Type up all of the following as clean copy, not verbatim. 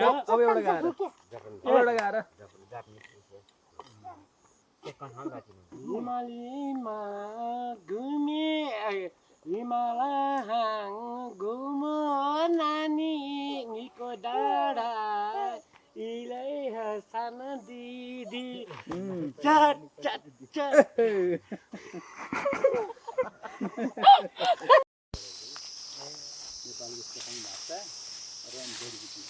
अब एउटा गाएर हिमालयमा घुमे हिमालय घुमो नानी निको डाँडा इलै हसन दिदी चट चट चट नेपालको स्थानीय भाषा र जडीबुटी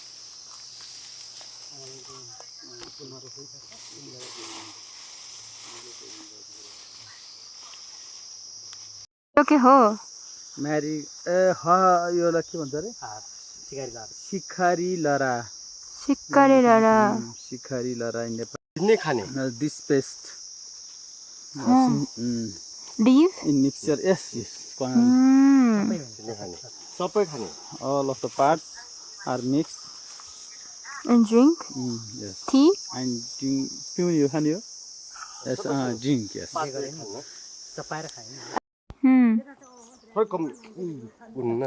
के हो म्यारी योलाई के भन्छ अरे सिखारी लरा इन नेपाल किन्ने खाने this paste Leaf? In mixture yes किन्ने खाने सबै खाने all of the parts are mixed And drink? yes Tea? and drink पिउने हो खाने हो yes drink yes चपाएर खाने Hmm. कम हुन्न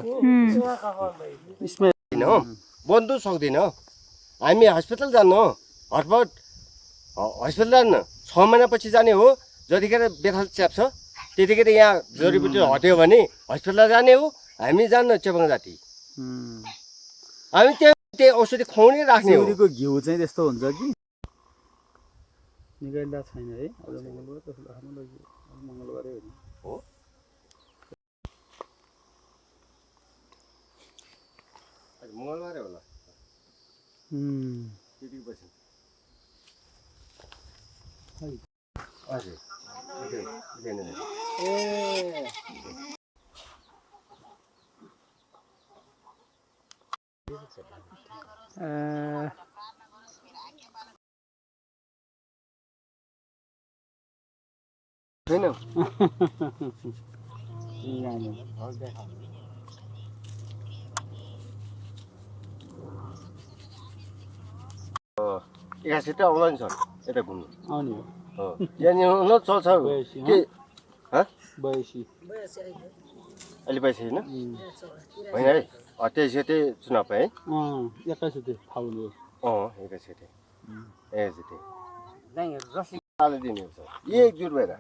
स्मेल हैन हो बन्द सक्दैन हामी हस्पिटल जानु हटपट हस्पिटल जानु 6 महिनापछि जाने हो जतिखेर बेथाल च्याप्छ त्यतिखेर यहाँ जडीबुटी हट्यो भने हस्पिटल जाने हो हामी जान्न चेपाङ जाति हामी त्यो औषधि खुवाउने राख्ने हो सिउरीको घिउ चाहिँ त्यस्तो हुन्छ कि निकाल्दा छैन है आज मंगलबार त आफ्नो लागि मंगलबारै हो हो मंगलबारै होला त्यति पछि हजुर छैन एकासित आउला नि सर यता घुम्नु आउने हो यहाँ न चल्छ के बयसी अहिले पैसा छैन होइन है त्यसै चुनाव है 21 फाउनु एकासित चाले दिने हो सर एकजुट भएर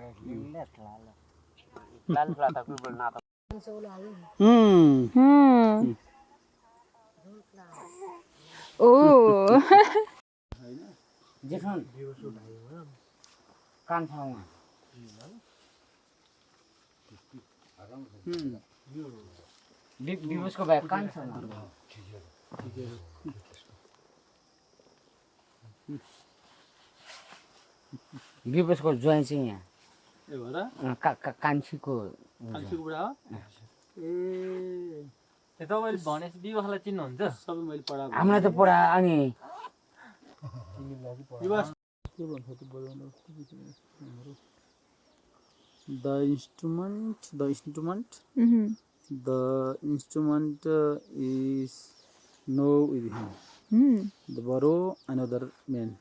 Oh. जेठन कान्छामा विवशको भाइ कान्छामा विवशको ज्वाइँ चाहिँ यहाँ कान्छीको बुढा हो ए तपाईले भनेपछि विवाहलाई चिन्नुहुन्छ सबै मैले पढाएको हामीलाई त पढा अनि the instrument is no with him the borrow another man